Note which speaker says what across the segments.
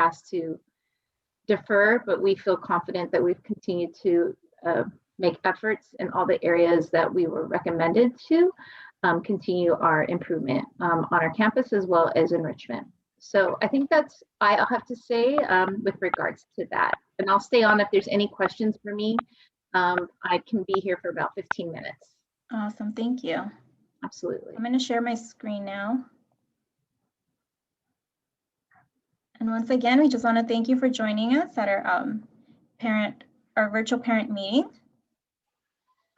Speaker 1: asked to defer, but we feel confident that we've continued to make efforts in all the areas that we were recommended to continue our improvement on our campus as well as enrichment. So I think that's I'll have to say with regards to that. And I'll stay on if there's any questions for me. I can be here for about 15 minutes.
Speaker 2: Awesome, thank you.
Speaker 1: Absolutely.
Speaker 2: I'm going to share my screen now. And once again, we just want to thank you for joining us at our virtual parent meeting.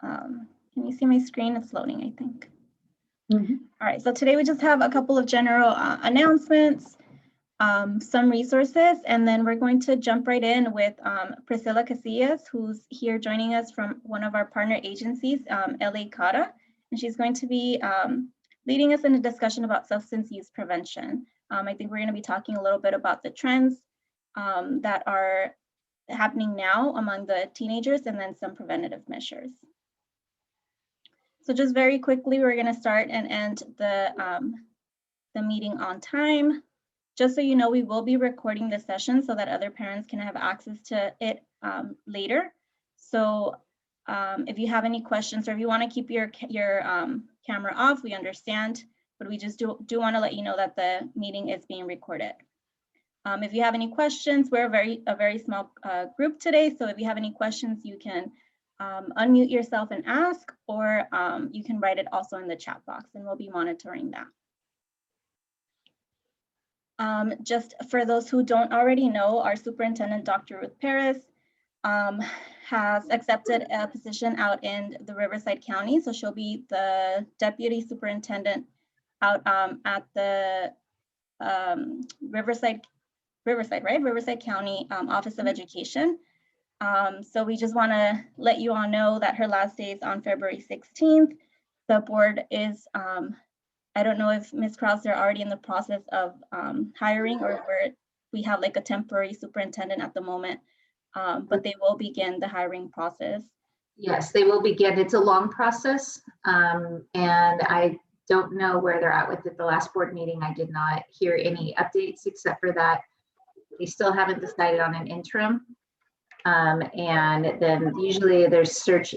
Speaker 2: Can you see my screen? It's loading, I think.
Speaker 1: Mm-hmm.
Speaker 2: All right, so today we just have a couple of general announcements, some resources, and then we're going to jump right in with Priscilla Casillas, who's here joining us from one of our partner agencies, LA CARA, and she's going to be leading us in a discussion about substance use prevention. I think we're going to be talking a little bit about the trends that are happening now among the teenagers and then some preventative measures. So just very quickly, we're going to start and end the meeting on time. Just so you know, we will be recording the session so that other parents can have access to it later. So if you have any questions or if you want to keep your camera off, we understand, but we just do want to let you know that the meeting is being recorded. If you have any questions, we're a very small group today, so if you have any questions, you can unmute yourself and ask, or you can write it also in the chat box, and we'll be monitoring that. Just for those who don't already know, our superintendent, Dr. Ruth Perez, has accepted a position out in the Riverside County, so she'll be the deputy superintendent out at the Riverside County Office of Education. So we just want to let you all know that her last day is on February 16th. The board is, I don't know if Ms. Krause, they're already in the process of hiring, or we have like a temporary superintendent at the moment, but they will begin the hiring process.
Speaker 1: Yes, they will begin. It's a long process, and I don't know where they're at with it. The last board meeting, I did not hear any updates except for that they still haven't decided on an interim. And then usually there's search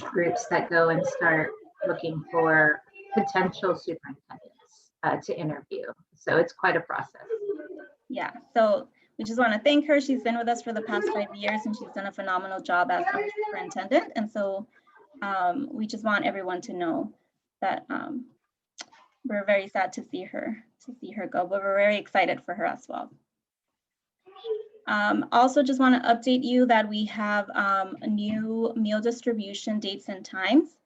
Speaker 1: groups that go and start looking for potential superintendents to interview. So it's quite a process.
Speaker 2: Yeah, so we just want to thank her. She's been with us for the past 5 years and she's done a phenomenal job as our superintendent. And so we just want everyone to know that we're very sad to see her go, but we're very excited for her as well. Also just want to update you that we have a new meal distribution dates and times.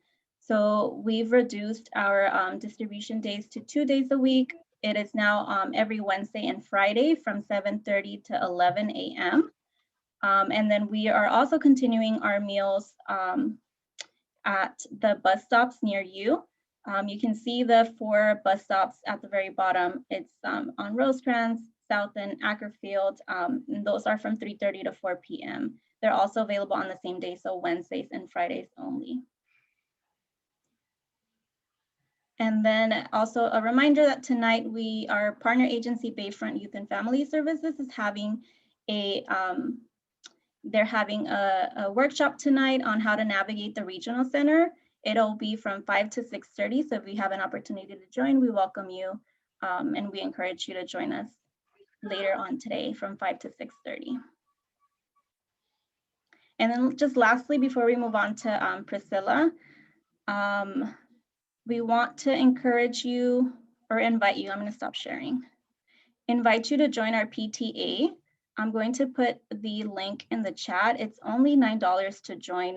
Speaker 2: So we've reduced our distribution days to 2 days a week. It is now every Wednesday and Friday from 7:30 to 11 a.m. And then we are also continuing our meals at the bus stops near you. You can see the 4 bus stops at the very bottom. It's on Rosecrans, South and Ackerfield, and those are from 3:30 to 4 p.m. They're also available on the same day, so Wednesdays and Fridays only. And then also a reminder that tonight our partner agency Bayfront Youth and Family Services is having they're having a workshop tonight on how to navigate the regional center. It'll be from 5 to 6:30. So if you have an opportunity to join, we welcome you and we encourage you to join us later on today from 5 to 6:30. And then just lastly, before we move on to Priscilla, we want to encourage you or invite you, I'm going to stop sharing, invite you to join our PTA. I'm going to put the link in the chat. It's only $9 to join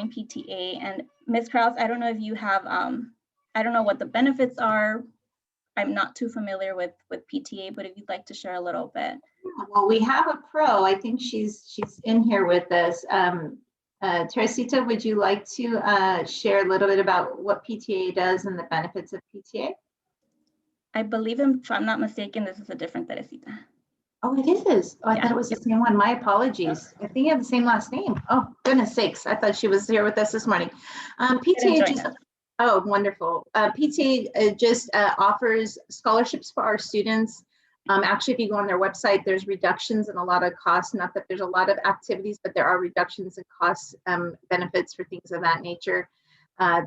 Speaker 2: PTA. And Ms. Krause, I don't know if you have, I don't know what the benefits are. I'm not too familiar with PTA, but if you'd like to share a little bit.
Speaker 1: Well, we have a pro. I think she's in here with us. Teresita, would you like to share a little bit about what PTA does and the benefits of PTA?
Speaker 2: I believe, if I'm not mistaken, this is a different Teresita.
Speaker 1: Oh, it is. Oh, I thought it was the same one. My apologies. I think you have the same last name. Oh, goodness sakes. I thought she was here with us this morning. PTA just, oh, wonderful. PTA just offers scholarships for our students Actually, if you go on their website, there's reductions in a lot of costs. Not that there's a lot of activities, but there are reductions in costs, benefits for things of that nature.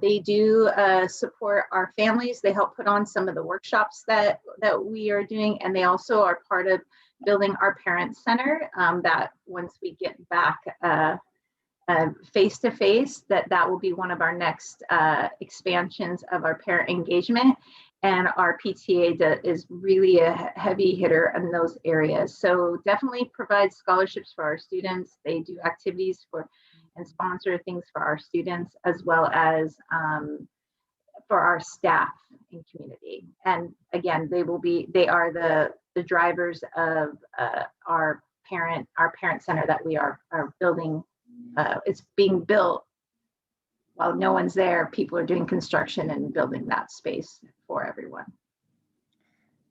Speaker 1: They do support our families. They help put on some of the workshops that we are doing, and they also are part of building our parent center. That once we get back face to face, that will be one of our next expansions of our parent engagement. And our PTA is really a heavy hitter in those areas. So definitely provide scholarships for our students. They do activities for and sponsor things for our students, as well as for our staff and community. And again, they are the drivers of our parent center that we are building. It's being built while no one's there. People are doing construction and building that space for everyone.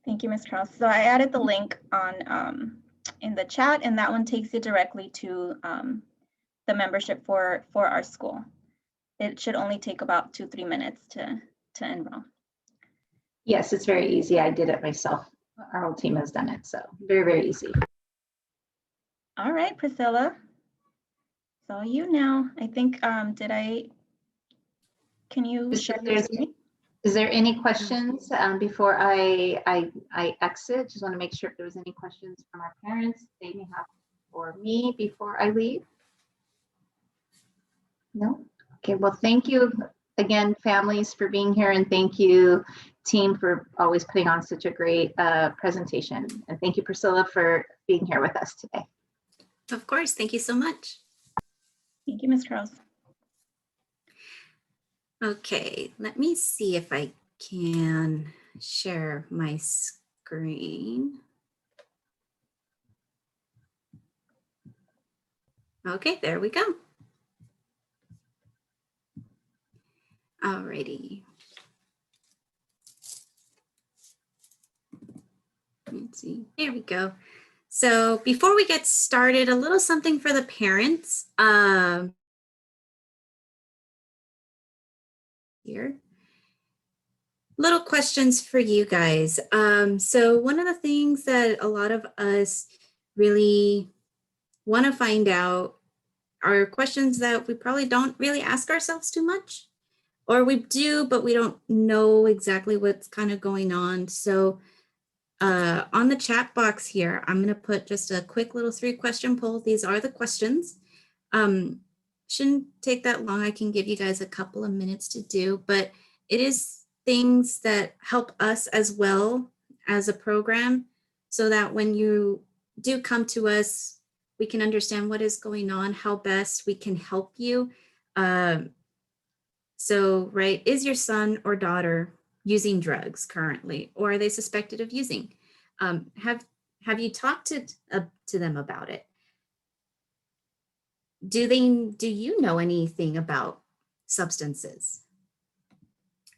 Speaker 2: Thank you, Ms. Krause. So I added the link on in the chat, and that one takes you directly to the membership for our school. It should only take about 2-3 minutes to enroll.
Speaker 1: Yes, it's very easy. I did it myself. Our whole team has done it, so very, very easy.
Speaker 2: All right, Priscilla. It's all you now. I think, can you share your screen?
Speaker 1: Is there any questions before I exit? Just want to make sure if there was any questions from our parents they may have for me before I leave. No? Okay, well, thank you again, families, for being here, and thank you, team, for always putting on such a great presentation. And thank you, Priscilla, for being here with us today.
Speaker 3: Of course, thank you so much.
Speaker 2: Thank you, Ms. Krause.
Speaker 3: Okay, let me see if I can share my screen. Okay, there we go. Alrighty. Let's see, there we go. So before we get started, a little something for the parents. Here. Little questions for you guys. So one of the things that a lot of us really want to find out are questions that we probably don't really ask ourselves too much, or we do, but we don't know exactly what's kind of going on. So on the chat box here, I'm going to put just a quick little 3-question poll. These are the questions. Shouldn't take that long. I can give you guys a couple of minutes to do, but it is things that help us as well as a program, so that when you do come to us, we can understand what is going on, how best we can help you. So, right, is your son or daughter using drugs currently, or are they suspected of using? Have you talked to them about it? Do you know anything about substances?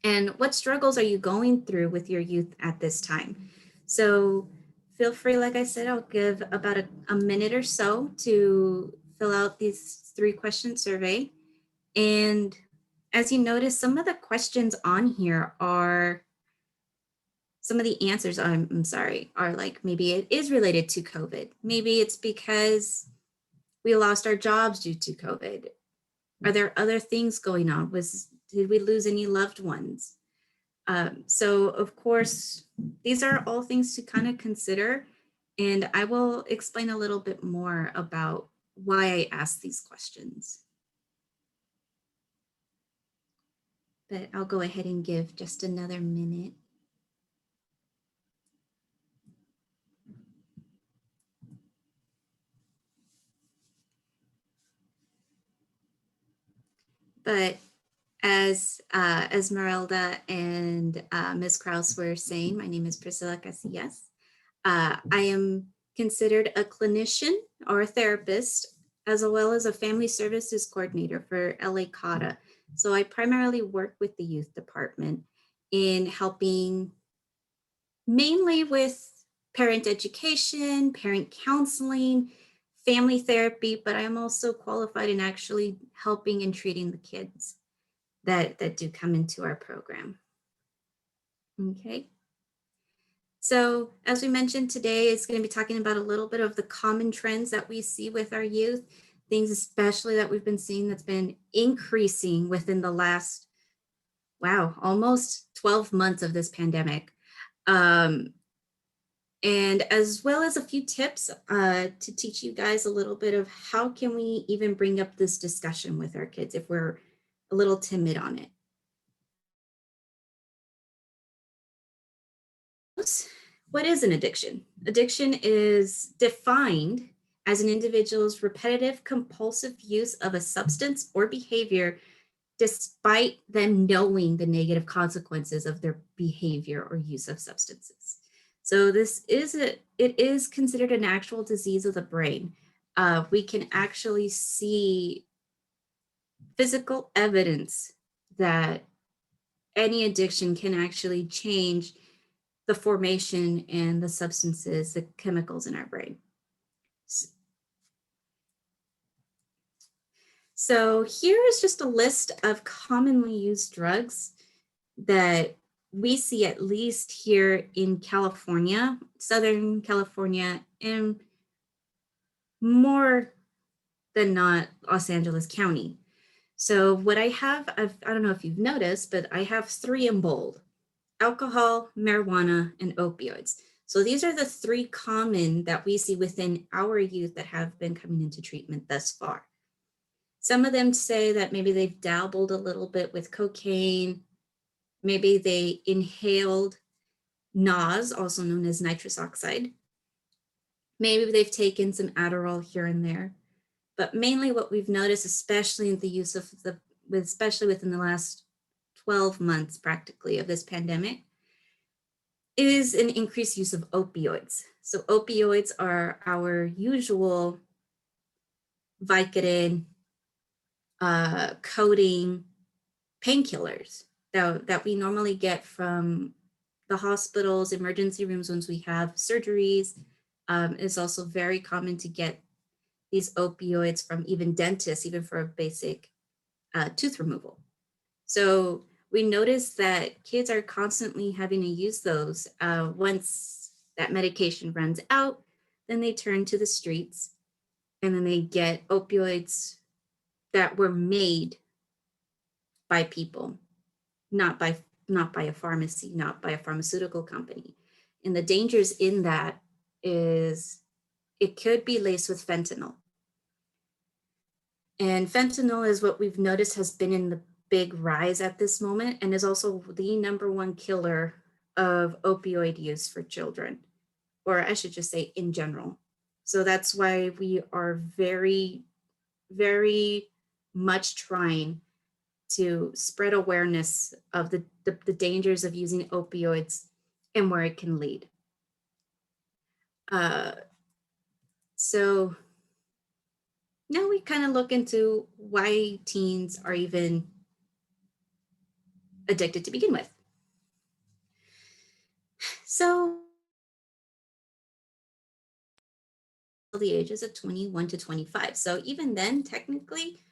Speaker 3: And what struggles are you going through with your youth at this time? So feel free, like I said, I'll give about a minute or so to fill out these 3-question survey. And as you notice, some of the questions on here are, some of the answers, I'm sorry, are like, maybe it is related to COVID. Maybe it's because we lost our jobs due to COVID. Are there other things going on? Did we lose any loved ones? So of course, these are all things to kind of consider. And I will explain a little bit more about why I asked these questions. But I'll go ahead and give just another minute. But as Esmeralda and Ms. Krause were saying, my name is Priscilla Casillas. I am considered a clinician or a therapist, as well as a family services coordinator for LA CAUTA. So I primarily work with the youth department in helping mainly with parent education, parent counseling, family therapy, but I'm also qualified in actually helping and treating the kids that do come into our program. Okay. So as we mentioned today, it's going to be talking about a little bit of the common trends that we see with our youth, things especially that we've been seeing that's been increasing within the last, wow, almost 12 months of this pandemic. And as well as a few tips to teach you guys a little bit of how can we even bring up this discussion with our kids if we're a little timid on it. What is an addiction? Addiction is defined as an individual's repetitive compulsive use of a substance or behavior despite them knowing the negative consequences of their behavior or use of substances. So it is considered an actual disease of the brain. We can actually see physical evidence that any addiction can actually change the formation and the substances, the chemicals in our brain. So here is just a list of commonly used drugs that we see at least here in California, Southern California, and more than not Los Angeles County. So what I have, I don't know if you've noticed, but I have 3 in bold: alcohol, marijuana, and opioids. So these are the 3 common that we see within our youth that have been coming into treatment thus far. Some of them say that maybe they've dabbled a little bit with cocaine, maybe they inhaled NOS, also known as nitrous oxide. Maybe they've taken some Adderall here and there. But mainly what we've noticed, especially in the use of especially within the last 12 months practically of this pandemic, is an increased use of opioids. So opioids are our usual Vicodin, codeine, painkillers that we normally get from the hospitals, emergency rooms once we have surgeries. It's also very common to get these opioids from even dentists, even for a basic tooth removal. So we notice that kids are constantly having to use those. Once that medication runs out, then they turn to the streets and then they get opioids that were made by people, not by a pharmacy, not by a pharmaceutical company. And the dangers in that is it could be laced with fentanyl. And fentanyl is what we've noticed has been in the big rise at this moment and is also the #1 killer of opioid use for children, or I should just say in general. So that's why we are very, very much trying to spread awareness of the dangers of using opioids and where it can lead. So now we kind of look into why teens are even addicted to begin with. So the ages of 21 to 25. So even then, technically,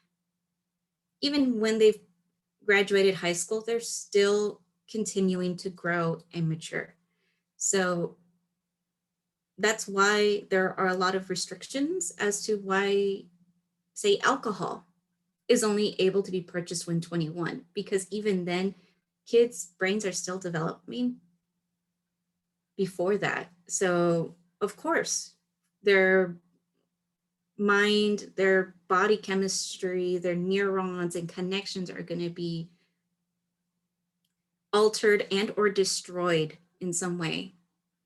Speaker 3: even when they've graduated high school, they're still continuing to grow and mature. So that's why there are a lot of restrictions as to why, say, alcohol is only able to be purchased when 21, because even then, kids' brains are still developing before that. So, of course, their mind, their body chemistry, their neurons and connections are going to be altered and or destroyed in some way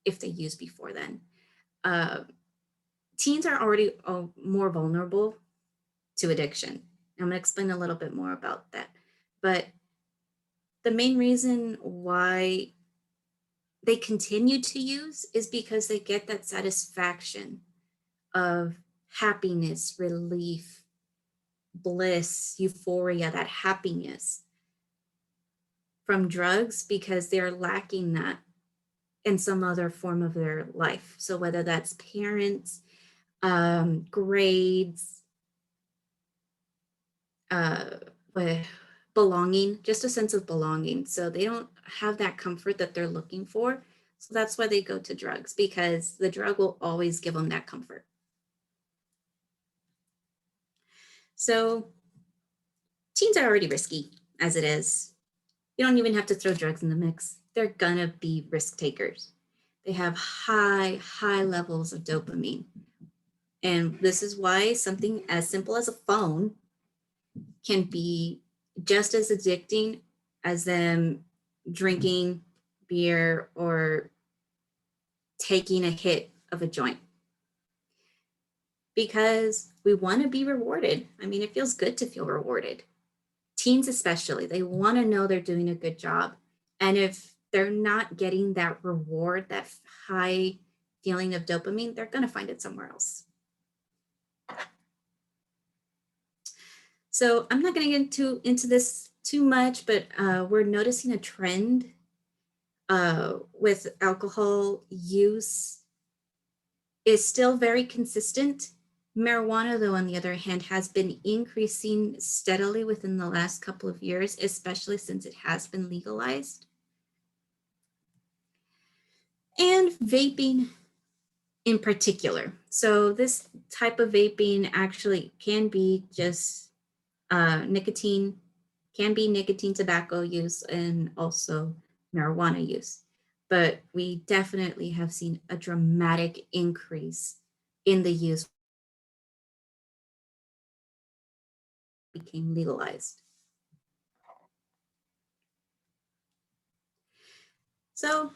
Speaker 3: if they use before then. Teens are already more vulnerable to addiction. I'm going to explain a little bit more about that. But the main reason why they continue to use is because they get that satisfaction of happiness, relief, bliss, euphoria, that happiness from drugs, because they're lacking that in some other form of their life. So whether that's parents, grades, belonging, just a sense of belonging. So they don't have that comfort that they're looking for. So that's why they go to drugs, because the drug will always give them that comfort. So teens are already risky as it is. You don't even have to throw drugs in the mix. They're gonna be risk takers. They have high levels of dopamine. And this is why something as simple as a phone can be just as addicting as them drinking beer or taking a hit of a joint. Because we want to be rewarded. I mean, it feels good to feel rewarded. Teens especially, they want to know they're doing a good job. And if they're not getting that reward, that high feeling of dopamine, they're going to find it somewhere else. So I'm not going to get into this too much, but we're noticing a trend with alcohol use is still very consistent. Marijuana, though, on the other hand, has been increasing steadily within the last couple of years, especially since it has been legalized. And vaping in particular. So this type of vaping actually can be just nicotine, can be nicotine tobacco use and also marijuana use. But we definitely have seen a dramatic increase in the use became legalized. So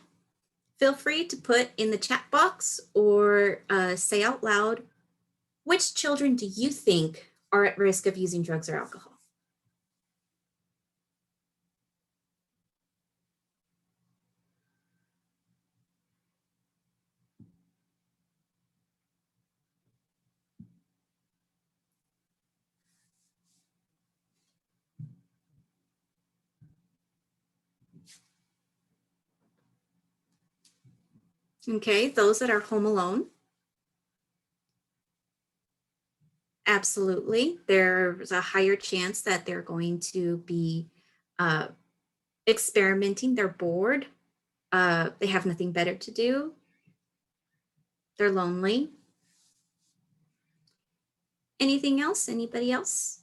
Speaker 3: feel free to put in the chat box or say out loud, which children do you think are at risk of using drugs or alcohol? Okay, those that are home alone. Absolutely, there's a higher chance that they're going to be experimenting. They're bored. They have nothing better to do. They're lonely. Anything else? Anybody else?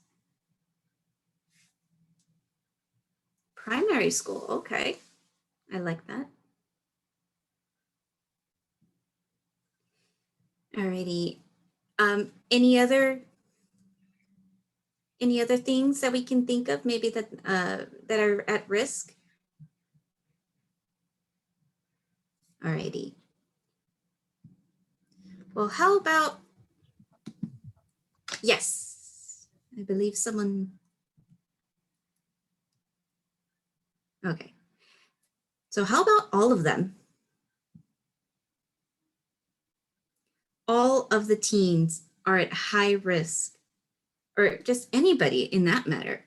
Speaker 3: Primary school, okay. I like that. Alrighty. Any other things that we can think of maybe that that are at risk? Alrighty. Well, how about, yes, I believe someone, okay. So how about all of them? All of the teens are at high risk, or just anybody in that matter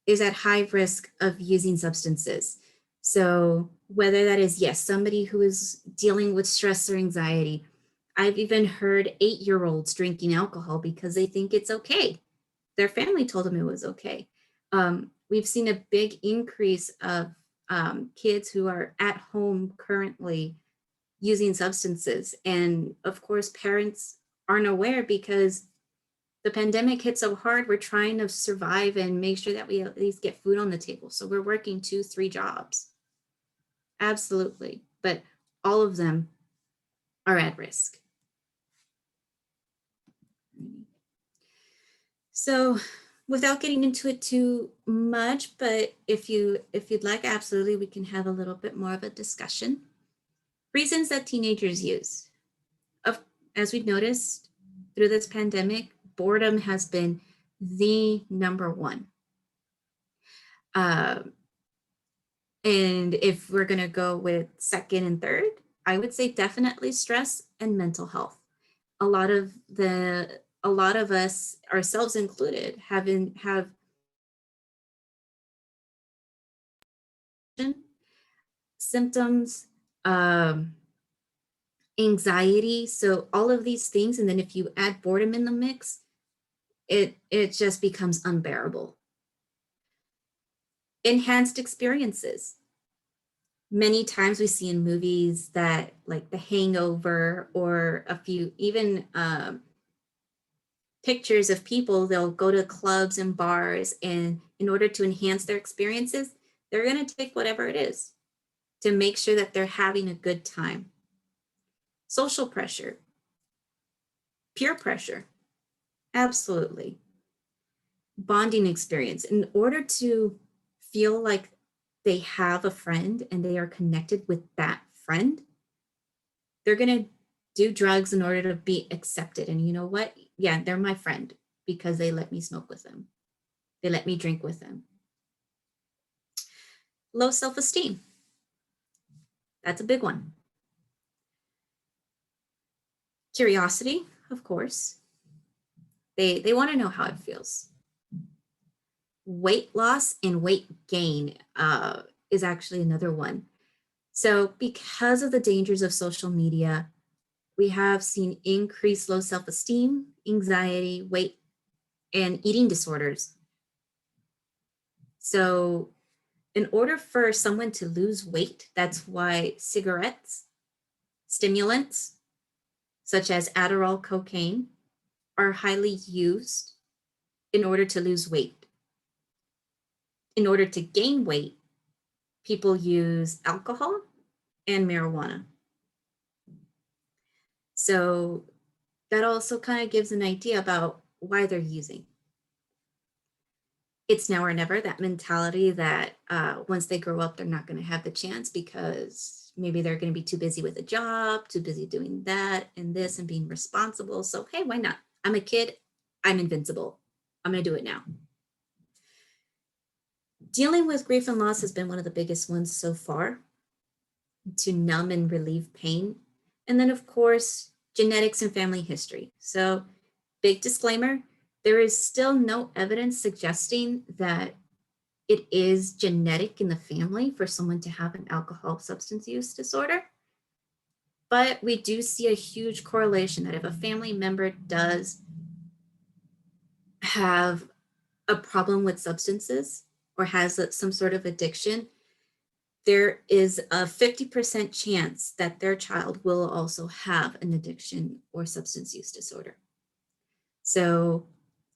Speaker 3: is at high risk of using substances. So whether that is, yes, somebody who is dealing with stress or anxiety. I've even heard 8-year-olds drinking alcohol because they think it's okay. Their family told them it was okay. We've seen a big increase of kids who are at home currently using substances. And of course, parents aren't aware because the pandemic hit so hard. We're trying to survive and make sure that we at least get food on the table. So we're working 2-3 jobs. Absolutely. But all of them are at risk. So without getting into it too much, but if you'd like, absolutely, we can have a little bit more of a discussion. Reasons that teenagers use. As we've noticed through this pandemic, boredom has been the number one. And if we're gonna go with second and third, I would say definitely stress and mental health. A lot of us, ourselves included, have symptoms, anxiety. So all of these things, and then if you add boredom in the mix, it just becomes unbearable. Enhanced experiences. Many times we see in movies that like The Hangover or a few even pictures of people, they'll go to clubs and bars, and in order to enhance their experiences, they're going to take whatever it is to make sure that they're having a good time. Social pressure, peer pressure, absolutely. Bonding experience. In order to feel like they have a friend and they are connected with that friend, they're going to do drugs in order to be accepted. And you know what? Yeah, they're my friend because they let me smoke with them. They let me drink with them. Low self-esteem. That's a big one. Curiosity, of course. They want to know how it feels. Weight loss and weight gain is actually another one. So because of the dangers of social media, we have seen increased low self-esteem, anxiety, weight, and eating disorders. So in order for someone to lose weight, that's why cigarettes, stimulants, such as Adderall, cocaine, are highly used in order to lose weight. In order to gain weight, people use alcohol and marijuana. So that also kind of gives an idea about why they're using. It's now or never, that mentality that once they grow up, they're not going to have the chance because maybe they're going to be too busy with a job, too busy doing that and this and being responsible. So, hey, why not? I'm a kid. I'm invincible. I'm going to do it now. Dealing with grief and loss has been one of the biggest ones so far to numb and relieve pain. And then, of course, genetics and family history. So, big disclaimer, there is still no evidence suggesting that it is genetic in the family for someone to have an alcohol substance use disorder. But we do see a huge correlation that if a family member does have a problem with substances or has some sort of addiction, there is a 50% chance that their child will also have an addiction or substance use disorder. So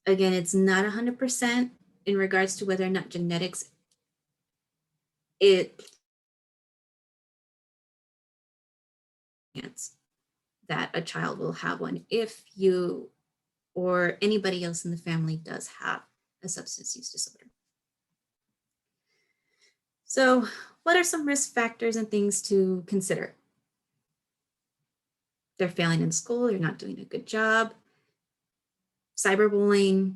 Speaker 3: again, it's not 100% in regards to whether or not genetics chance that a child will have one if you or anybody else in the family does have a substance use disorder. So what are some risk factors and things to consider? They're failing in school, they're not doing a good job, cyberbullying,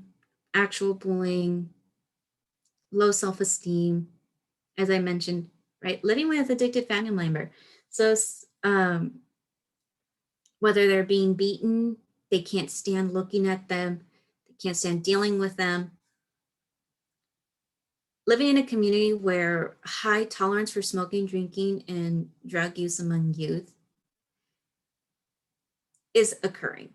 Speaker 3: actual bullying, low self-esteem, as I mentioned, right? Living with addicted family member. So whether they're being beaten, they can't stand looking at them, they can't stand dealing with them. Living in a community where high tolerance for smoking, drinking, and drug use among youth is occurring.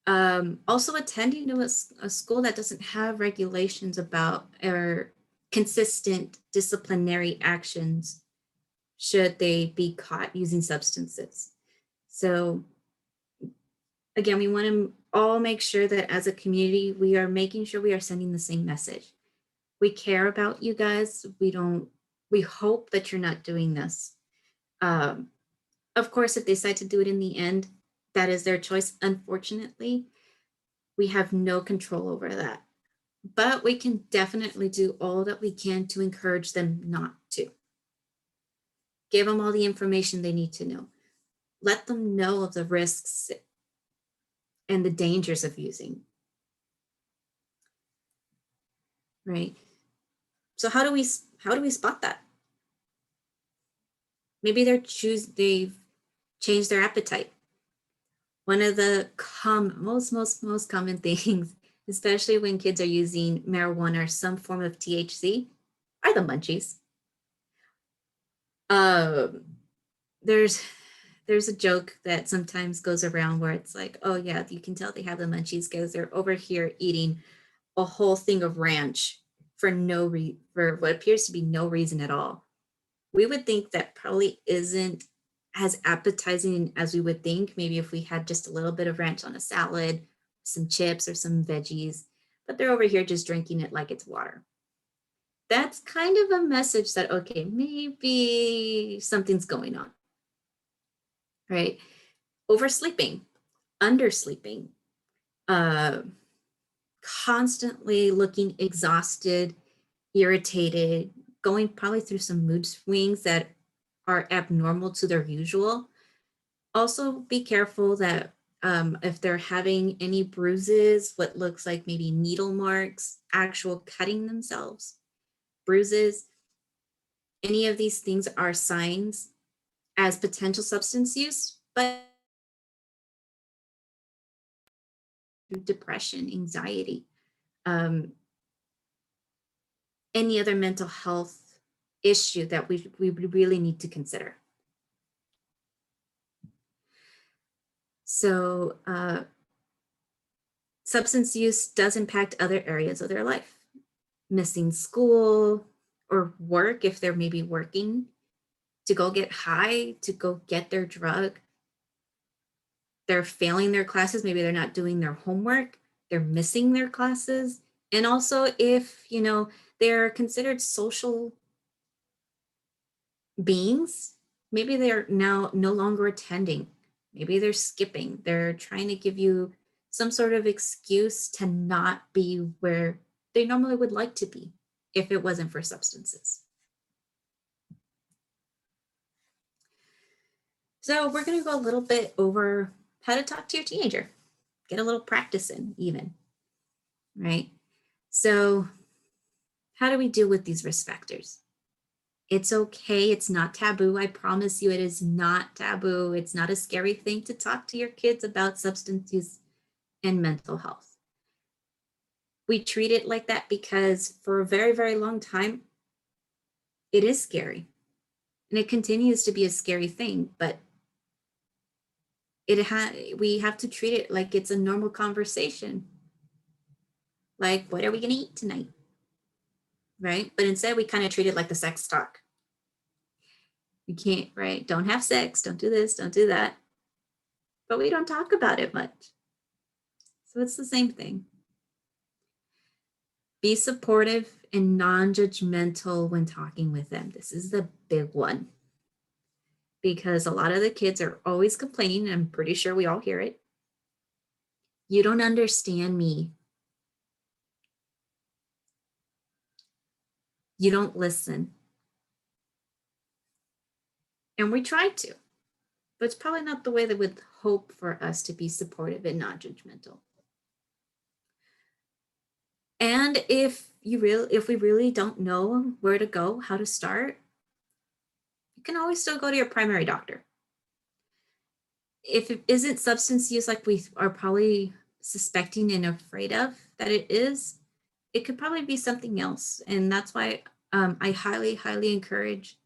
Speaker 3: Also attending to a school that doesn't have regulations about or consistent disciplinary actions should they be caught using substances. So again, we want to all make sure that as a community, we are making sure we are sending the same message. We care about you guys. We hope that you're not doing this. Of course, if they decide to do it in the end, that is their choice. Unfortunately, we have no control over that. But we can definitely do all that we can to encourage them not to. Give them all the information they need to know. Let them know of the risks and the dangers of using. Right? So how do we spot that? Maybe they've changed their appetite. One of the most common things, especially when kids are using marijuana or some form of THC, are the munchies. There's a joke that sometimes goes around where it's like, oh yeah, you can tell they have the munchies because they're over here eating a whole thing of ranch for what appears to be no reason at all. we would think that probably isn't as appetizing as we would think. Maybe if we had just a little bit of ranch on a salad, some chips or some veggies, but they're over here just drinking it like it's water. That's kind of a message that, okay, maybe something's going on, right? Oversleeping, undersleeping, constantly looking exhausted, irritated, going probably through some mood swings that are abnormal to their usual. Also be careful that if they're having any bruises, what looks like maybe needle marks, actual cutting themselves, bruises, any of these things are signs as potential substance use, but depression, anxiety, any other mental health issue that we really need to consider. So substance use does impact other areas of their life. Missing school or work if they're maybe working to go get high, to go get their drug. They're failing their classes, maybe they're not doing their homework, they're missing their classes. And also if, you know, they're considered social beings, maybe they're now no longer attending, maybe they're skipping, they're trying to give you some sort of excuse to not be where they normally would like to be if it wasn't for substances. So we're going to go a little bit over how to talk to your teenager, get a little practice in even, right? So how do we deal with these risk factors? It's okay. It's not taboo. I promise you it is not taboo. It's not a scary thing to talk to your kids about substance use and mental health. We treat it like that because for a very, very long time, it is scary. And it continues to be a scary thing, but we have to treat it like it's a normal conversation. Like, what are we gonna eat tonight? Right? But instead we kind of treat it like the sex talk. You can't, right? Don't have sex, don't do this, don't do that. But we don't talk about it much. So it's the same thing. Be supportive and non-judgmental when talking with them. This is the big one. Because a lot of the kids are always complaining, and I'm pretty sure we all hear it. You don't understand me. You don't listen. And we try to, but it's probably not the way that we'd hope for us to be supportive and non-judgmental. And if we really don't know where to go, how to start, you can always still go to your primary doctor. If it isn't substance use like we are probably suspecting and afraid of that it is, it could probably be something else. And that's why I highly, highly encourage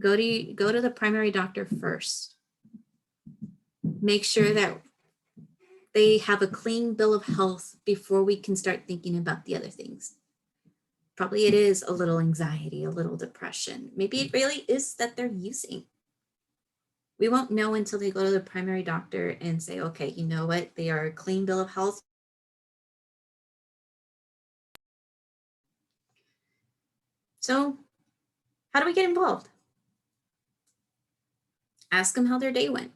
Speaker 3: go to the primary doctor first. Make sure that they have a clean bill of health before we can start thinking about the other things. Probably it is a little anxiety, a little depression. Maybe it really is that they're using. We won't know until they go to the primary doctor and say, okay, you know what? They are a clean bill of health. So how do we get involved? Ask them how their day went.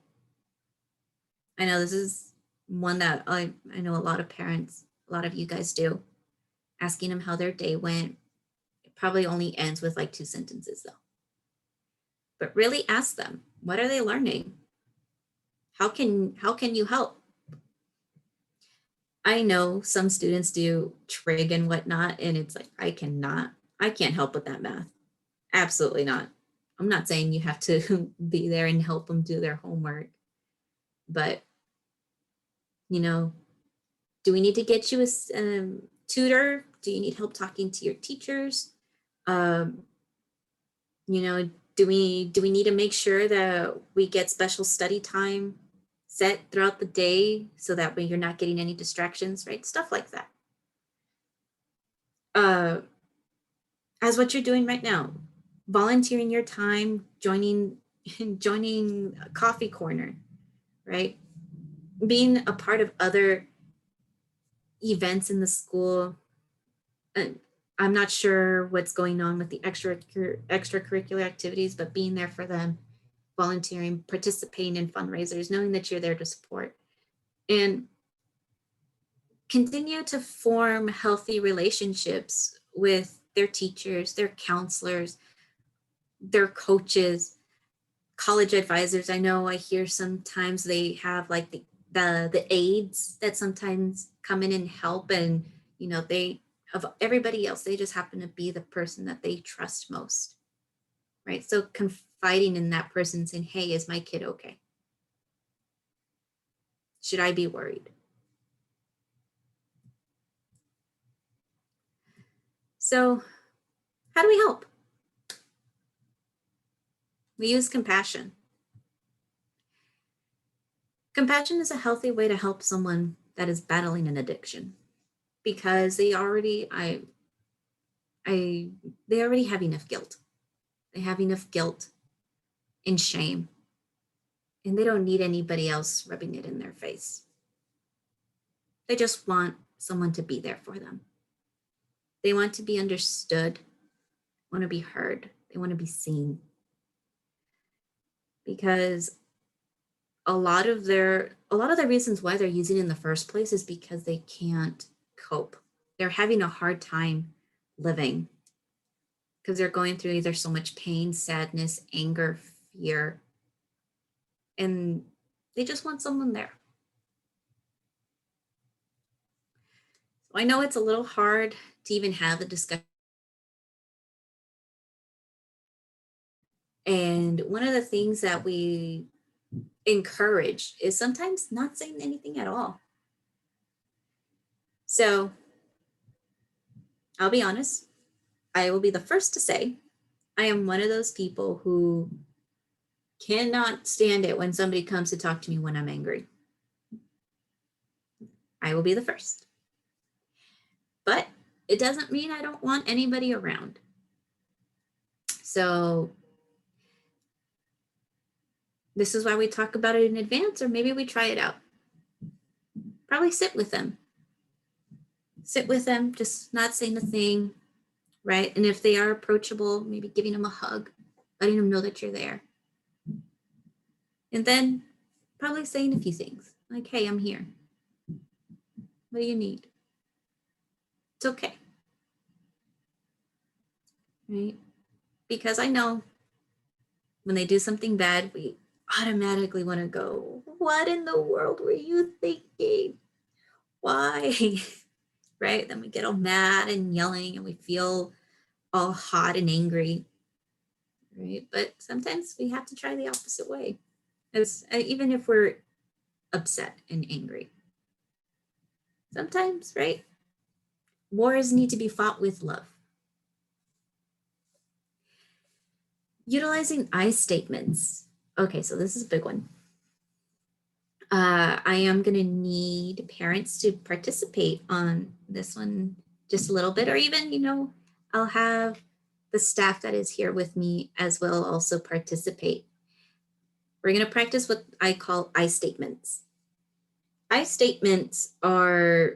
Speaker 3: I know this is one that I know a lot of parents, a lot of you guys do. Asking them how their day went. It probably only ends with like 2 sentences though. But really ask them, what are they learning? How can you help? I know some students do trig and whatnot, and it's like, I can't help with that math. Absolutely not. I'm not saying you have to be there and help them do their homework, but you know, do we need to get you a tutor? Do you need help talking to your teachers? You know, do we need to make sure that we get special study time set throughout the day so that way you're not getting any distractions, right? Stuff like that. As what you're doing right now, volunteering your time, joining a coffee corner, right? Being a part of other events in the school. I'm not sure what's going on with the extracurricular activities, but being there for them, volunteering, participating in fundraisers, knowing that you're there to support, and continue to form healthy relationships with their teachers, their counselors, their coaches, college advisors. I know I hear sometimes they have like the aides that sometimes come in and help, and they, of everybody else, they just happen to be the person that they trust most, right? So confiding in that person, saying, hey, is my kid okay? Should I be worried? So how do we help? We use compassion. Compassion is a healthy way to help someone that is battling an addiction, because they already have enough guilt. They have enough guilt and shame, and they don't need anybody else rubbing it in their face. They just want someone to be there for them. They want to be understood, want to be heard, they want to be seen. Because a lot of the reasons why they're using it in the first place is because they can't cope. They're having a hard time living because they're going through either so much pain, sadness, anger, fear, and they just want someone there. So I know it's a little hard to even have a discussion. And one of the things that we encourage is sometimes not saying anything at all. So I'll be honest, I will be the first to say I am one of those people who cannot stand it when somebody comes to talk to me when I'm angry. I will be the first. But it doesn't mean I don't want anybody around. So this is why we talk about it in advance, or maybe we try it out. Probably sit with them. Sit with them, just not saying a thing, right? And if they are approachable, maybe giving them a hug, letting them know that you're there. And then probably saying a few things like, hey, I'm here. What do you need? It's okay. Right? Because I know when they do something bad, we automatically want to go, what in the world were you thinking? Why? Right? Then we get all mad and yelling and we feel all hot and angry. Right? But sometimes we have to try the opposite way. Even if we're upset and angry. Sometimes, right? Wars need to be fought with love. Utilizing I statements. Okay, so this is a big one. I am going to need parents to participate on this one just a little bit, or even, I'll have the staff that is here with me as well also participate. We're going to practice what I call I statements. I statements are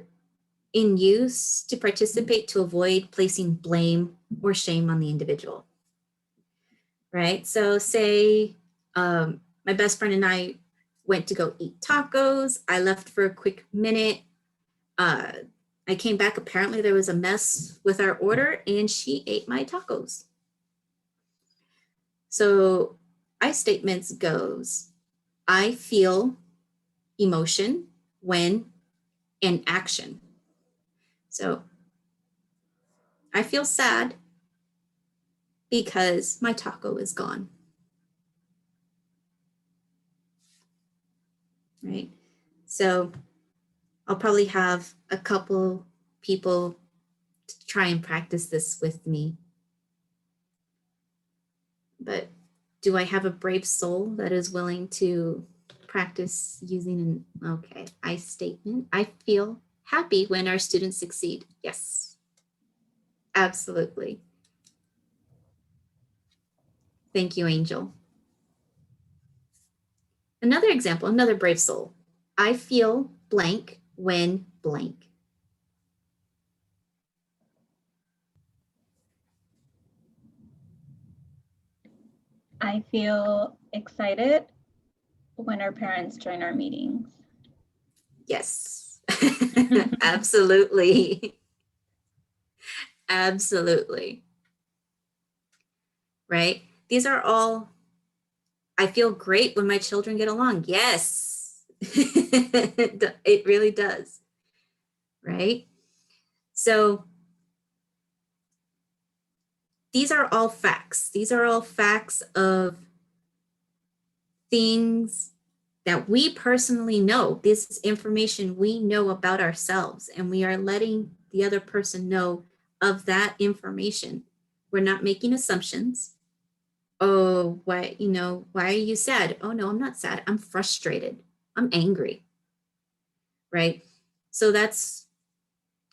Speaker 3: in use to participate to avoid placing blame or shame on the individual. Right? So say my best friend and I went to go eat tacos. I left for a quick minute. I came back. Apparently there was a mess with our order and she ate my tacos. So I statements goes, I feel emotion when and action. So I feel sad because my taco is gone. Right? So I'll probably have a couple people to try and practice this with me. But do I have a brave soul that is willing to practice using an I statement? I feel happy when our students succeed. Yes, absolutely. Thank you, Angel. Another example, another brave soul. I feel blank when blank.
Speaker 2: I feel excited when our parents join our meetings.
Speaker 3: Yes, absolutely. Absolutely. Right? These are all, I feel great when my children get along. Yes, it really does. Right? So these are all facts. These are all facts of things that we personally know. This is information we know about ourselves, and we are letting the other person know of that information. We're not making assumptions. Oh, why, why are you sad? Oh, no, I'm not sad. I'm frustrated. I'm angry. Right? So that's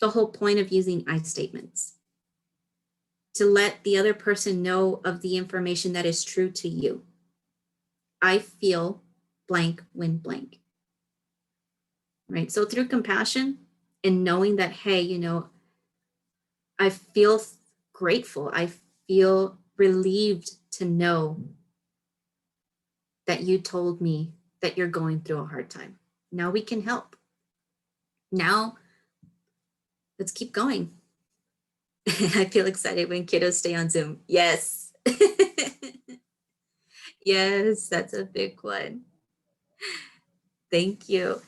Speaker 3: the whole point of using I statements, to let the other person know of the information that is true to you. I feel blank when blank. Right? So through compassion and knowing that, hey, I feel grateful. I feel relieved to know that you told me that you're going through a hard time. Now we can help. Now let's keep going. I feel excited when kiddos stay on Zoom. Yes. Yes, that's a big one. Thank you.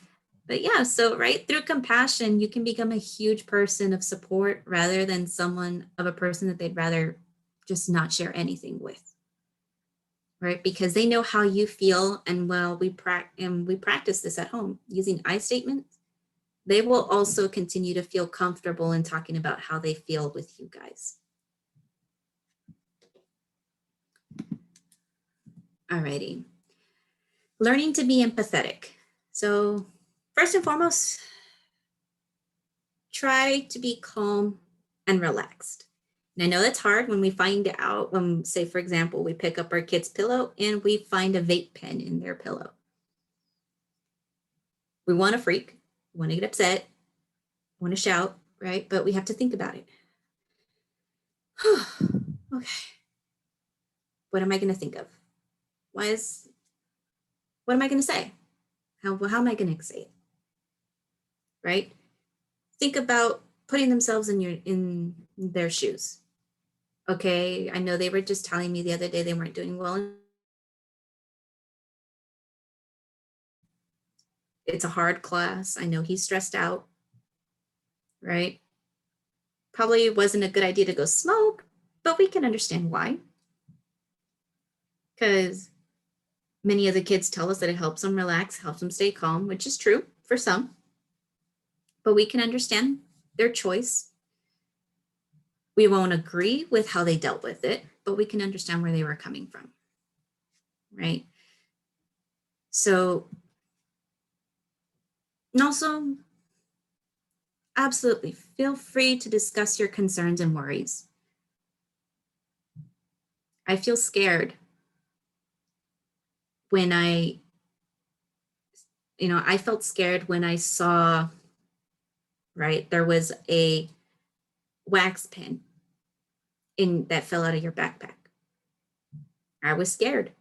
Speaker 3: But yeah, so right through compassion, you can become a huge person of support rather than someone of a person that they'd rather just not share anything with. Right? Because they know how you feel. And while we practice this at home using I statements, they will also continue to feel comfortable in talking about how they feel with you guys. Alrighty. Learning to be empathetic. So first and foremost, try to be calm and relaxed. And I know that's hard when we find out, when, say, for example, we pick up our kid's pillow and we find a vape pen in their pillow. We want to freak, we want to get upset, we want to shout, right? But we have to think about it. Okay. What am I going to think of? What am I going to say? How am I going to say it? Right? Think about putting themselves in their shoes. Okay, I know they were just telling me the other day they weren't doing well. It's a hard class. I know he's stressed out, right? Probably wasn't a good idea to go smoke, but we can understand why. Because many of the kids tell us that it helps them relax, helps them stay calm, which is true for some. But we can understand their choice. We won't agree with how they dealt with it, but we can understand where they were coming from, right? So, and also, absolutely feel free to discuss your concerns and worries. I feel scared when I felt scared when I saw, right, there was a wax pen that fell out of your backpack. I was scared.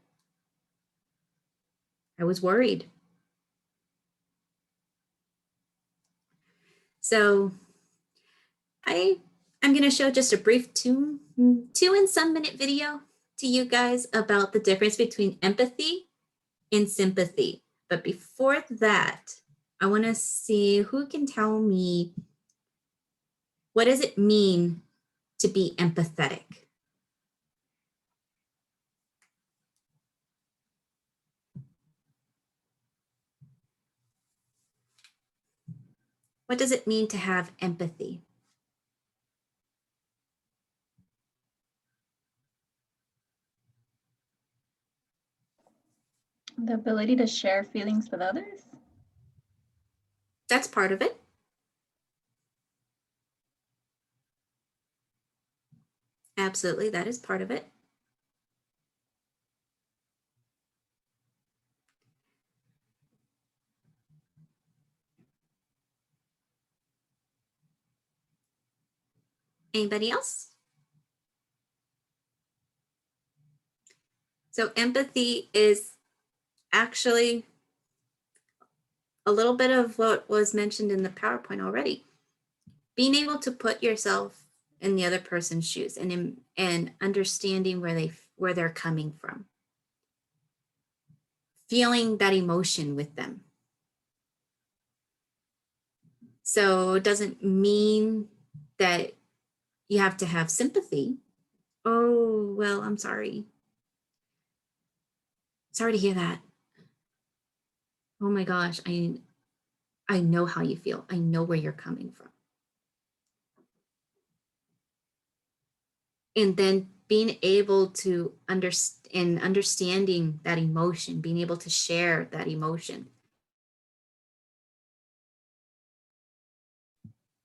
Speaker 3: I was worried. So I'm going to show just a brief 2 and some minute video to you guys about the difference between empathy and sympathy. But before that, I want to see who can tell me, what does it mean to be empathetic? What does it mean to have empathy?
Speaker 2: The ability to share feelings with others.
Speaker 3: That's part of it. Absolutely, that is part of it. Anybody else? So empathy is actually a little bit of what was mentioned in the PowerPoint already. Being able to put yourself in the other person's shoes and understanding where they're coming from. Feeling that emotion with them. So it doesn't mean that you have to have sympathy. Oh, well, I'm sorry. Sorry to hear that. Oh my gosh, I know how you feel. I know where you're coming from. And then being able to understanding that emotion, being able to share that emotion.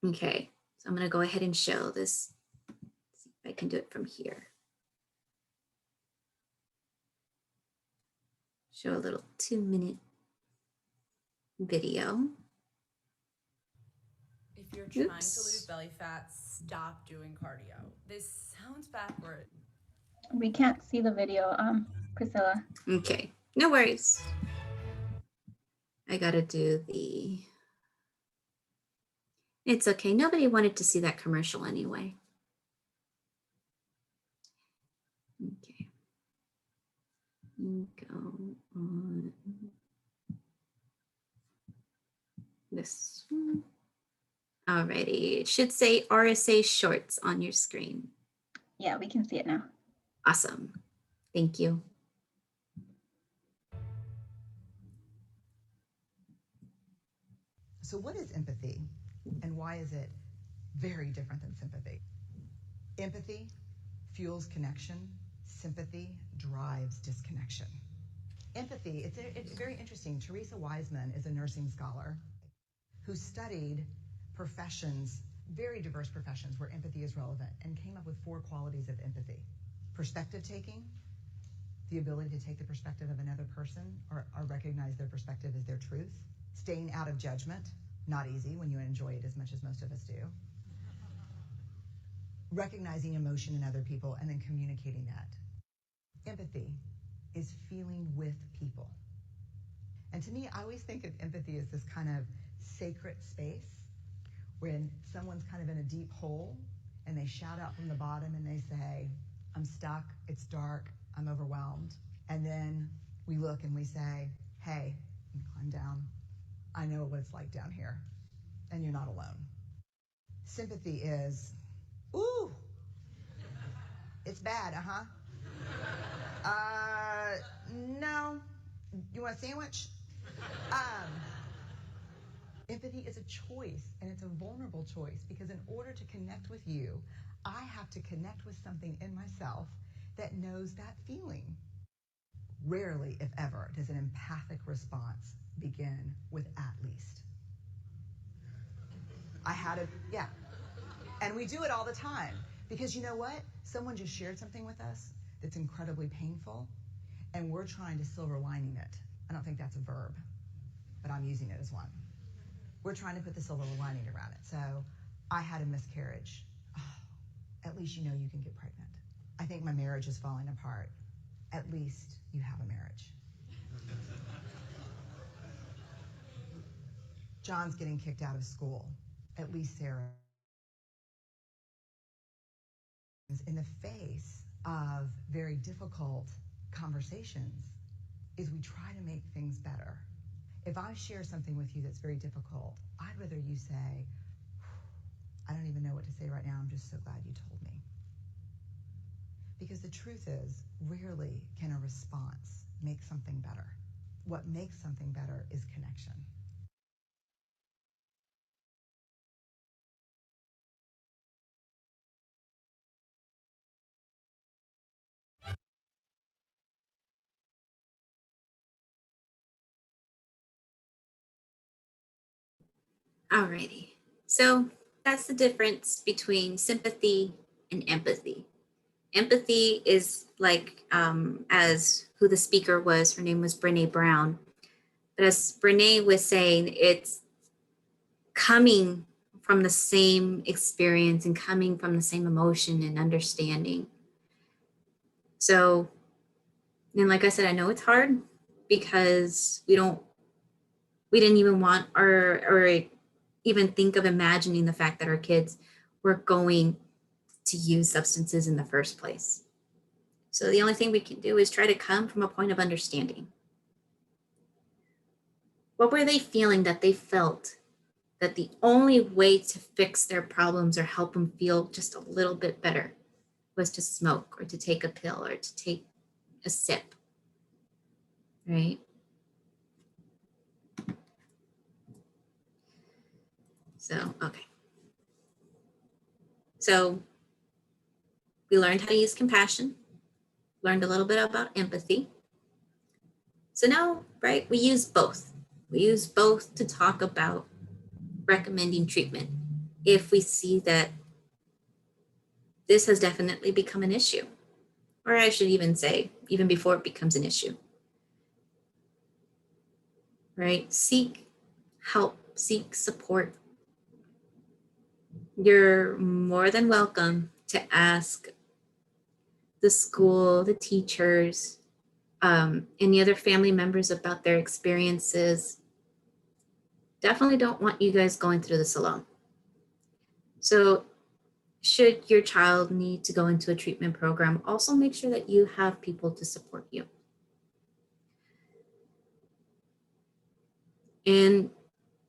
Speaker 3: Okay, so I'm going to go ahead and show this. See if I can do it from here. Show a little 2-minute video.
Speaker 4: If you're trying to
Speaker 3: Oops.
Speaker 4: lose belly fat, stop doing cardio. This sounds backward.
Speaker 2: We can't see the video, Priscilla.
Speaker 3: Okay, no worries. I gotta do the, it's okay. Nobody wanted to see that commercial anyway. Okay. Go on this one. Alrighty, it should say RSA Shorts on your screen.
Speaker 2: Yeah, we can see it now.
Speaker 3: Awesome, thank you.
Speaker 5: So what is empathy and why is it very different than sympathy? Empathy fuels connection. Sympathy drives disconnection. Empathy, it's very interesting. Teresa Wiseman is a nursing scholar who studied professions, very diverse professions where empathy is relevant, and came up with 4 qualities of empathy. Perspective taking, the ability to take the perspective of another person or recognize their perspective as their truth. Staying out of judgment, not easy when you enjoy it as much as most of us do. Recognizing emotion in other people and then communicating that. Empathy is feeling with people. And to me, I always think of empathy as this kind of sacred space when someone's kind of in a deep hole and they shout out from the bottom and they say, I'm stuck, it's dark, I'm overwhelmed. And then we look and we say, hey, climb down. I know what it's like down here, and you're not alone. Sympathy is, ooh, it's bad, no, you want a sandwich? Empathy is a choice, and it's a vulnerable choice, because in order to connect with you, I have to connect with something in myself that knows that feeling. Rarely, if ever, does an empathic response begin with at least. Yeah. And we do it all the time, because you know what? Someone just shared something with us that's incredibly painful, and we're trying to silver lining it. I don't think that's a verb, but I'm using it as one. We're trying to put the silver lining around it. So I had a miscarriage. Oh, at least you know you can get pregnant. I think my marriage is falling apart. At least you have a marriage. John's getting kicked out of school. At least Sarah. In the face of very difficult conversations, is we try to make things better. If I share something with you that's very difficult, I'd rather you say, I don't even know what to say right now, I'm just so glad you told me. Because the truth is, rarely can a response make something better. What makes something better is connection.
Speaker 3: Alrighty, so that's the difference between sympathy and empathy. Empathy is like, as who the speaker was, her name was Brene Brown. But as Brene was saying, it's coming from the same experience and coming from the same emotion and understanding. So, and like I said, I know it's hard because we didn't even want or even think of imagining the fact that our kids were going to use substances in the first place. So the only thing we can do is try to come from a point of understanding. What were they feeling that they felt that the only way to fix their problems or help them feel just a little bit better was to smoke or to take a pill or to take a sip, right? So, okay. So we learned how to use compassion, learned a little bit about empathy. So now, right, we use both. We use both to talk about recommending treatment if we see that this has definitely become an issue. Or I should even say, even before it becomes an issue. Right? Seek help, seek support. You're more than welcome to ask the school, the teachers, any other family members about their experiences. Definitely don't want you guys going through this alone. So should your child need to go into a treatment program, also make sure that you have people to support you. And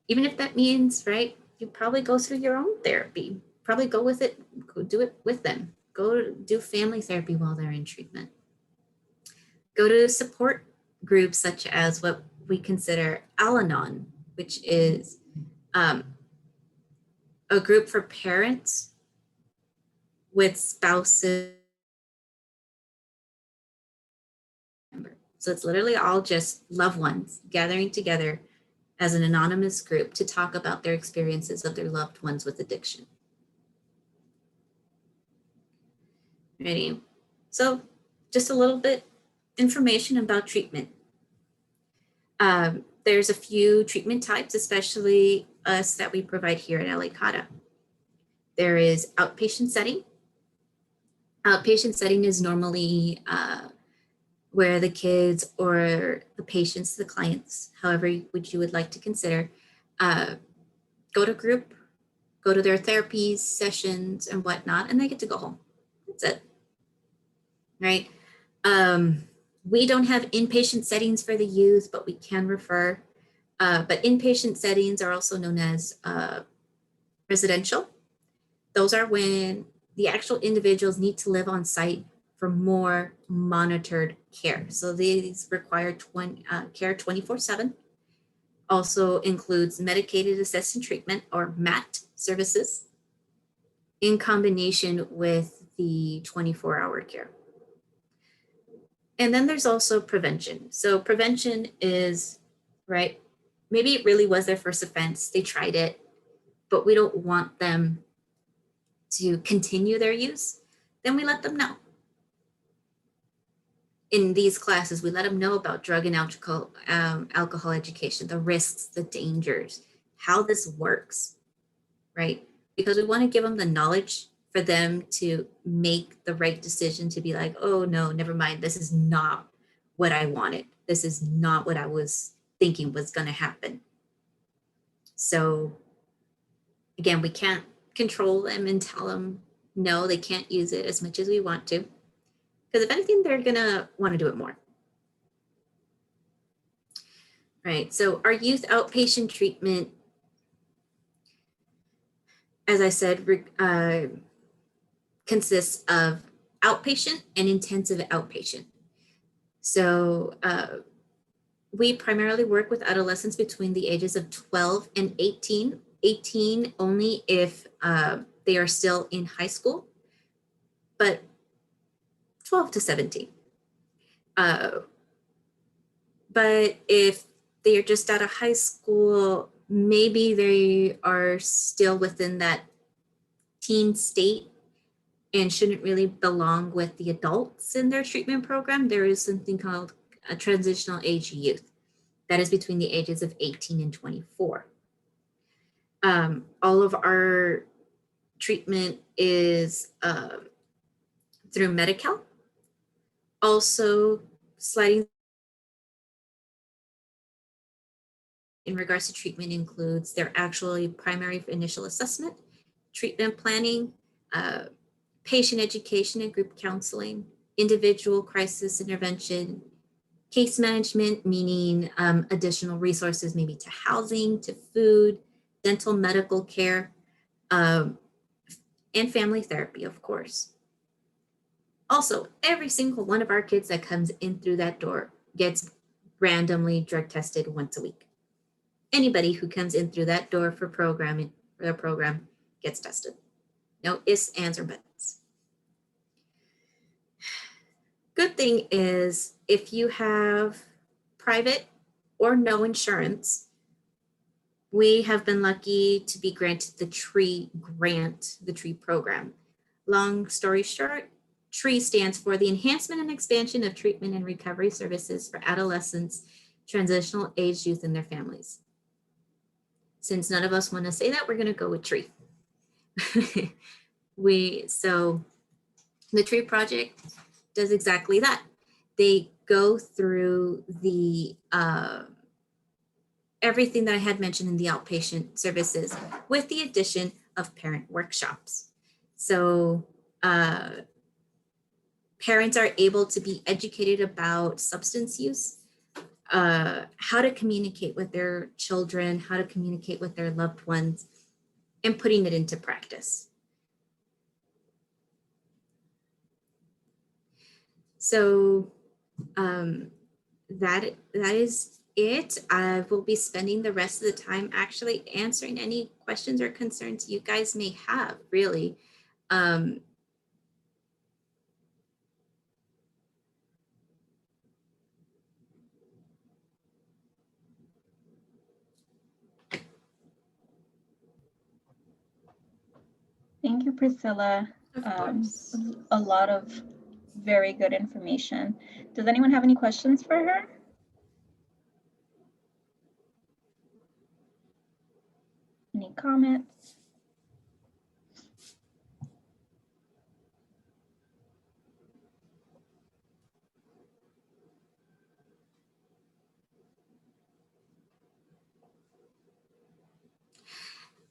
Speaker 3: even if that means, right, you probably go through your own therapy, probably go with it, go do it with them. Go do family therapy while they're in treatment. Go to support groups such as what we consider Al-Anon, which is a group for parents with spouses. So it's literally all just loved ones gathering together as an anonymous group to talk about their experiences of their loved ones with addiction. Ready? So just a little bit information about treatment. There's a few treatment types, especially us that we provide here at LA CADA. There is outpatient setting. Outpatient setting is normally where the kids or the patients, the clients, however you would like to consider, go to group, go to their therapies, sessions, and whatnot, and they get to go home. That's it, right? We don't have inpatient settings for the youth, but we can refer. But inpatient settings are also known as residential. Those are when the actual individuals need to live on site for more monitored care. So these require care 24/7. Also includes medicated assisted treatment or MAT services in combination with the 24-hour care. And then there's also prevention. So prevention is, right, maybe it really was their first offense, they tried it, but we don't want them to continue their use, then we let them know. In these classes, we let them know about drug and alcohol education, the risks, the dangers, how this works, right? Because we want to give them the knowledge for them to make the right decision, to be like, oh no, never mind, this is not what I wanted. This is not what I was thinking was going to happen. So again, we can't control them and tell them, no, they can't use it as much as we want to. Because if anything, they're gonna want to do it more. Right, so our youth outpatient treatment, as I said, consists of outpatient and intensive outpatient. So we primarily work with adolescents between the ages of 12 and 18. 18 only if they are still in high school, but 12 to 17. But if they are just out of high school, maybe they are still within that teen state and shouldn't really belong with the adults in their treatment program. There is something called a transitional age youth that is between the ages of 18 and 24. All of our treatment is through Medi-Cal. Also, sliding in regards to treatment includes their actually primary initial assessment, treatment planning, patient education and group counseling, individual crisis intervention, case management, meaning additional resources maybe to housing, to food, dental medical care, and family therapy, of course. Also, every single one of our kids that comes in through that door gets randomly drug tested once a week. Anybody who comes in through that door for their program gets tested. No ifs, ands, or buts. Good thing is if you have private or no insurance, we have been lucky to be granted the TREE grant, the TREE program. Long story short, TREE stands for the Enhancement and Expansion of Treatment and Recovery Services for Adolescents, Transitional Aged Youth, and their Families. Since none of us want to say that, we're going to go with TREE. So the TREE project does exactly that. They go through the everything that I had mentioned in the outpatient services with the addition of parent workshops. So parents are able to be educated about substance use, how to communicate with their children, how to communicate with their loved ones, and putting it into practice. So that is it. I will be spending the rest of the time actually answering any questions or concerns you guys may have, really.
Speaker 2: Thank you, Priscilla.
Speaker 3: Of course.
Speaker 2: A lot of very good information. Does anyone have any questions for her? Any comments?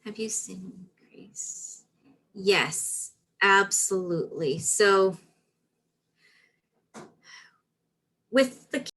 Speaker 3: Have you seen Grace? Yes, absolutely. So with the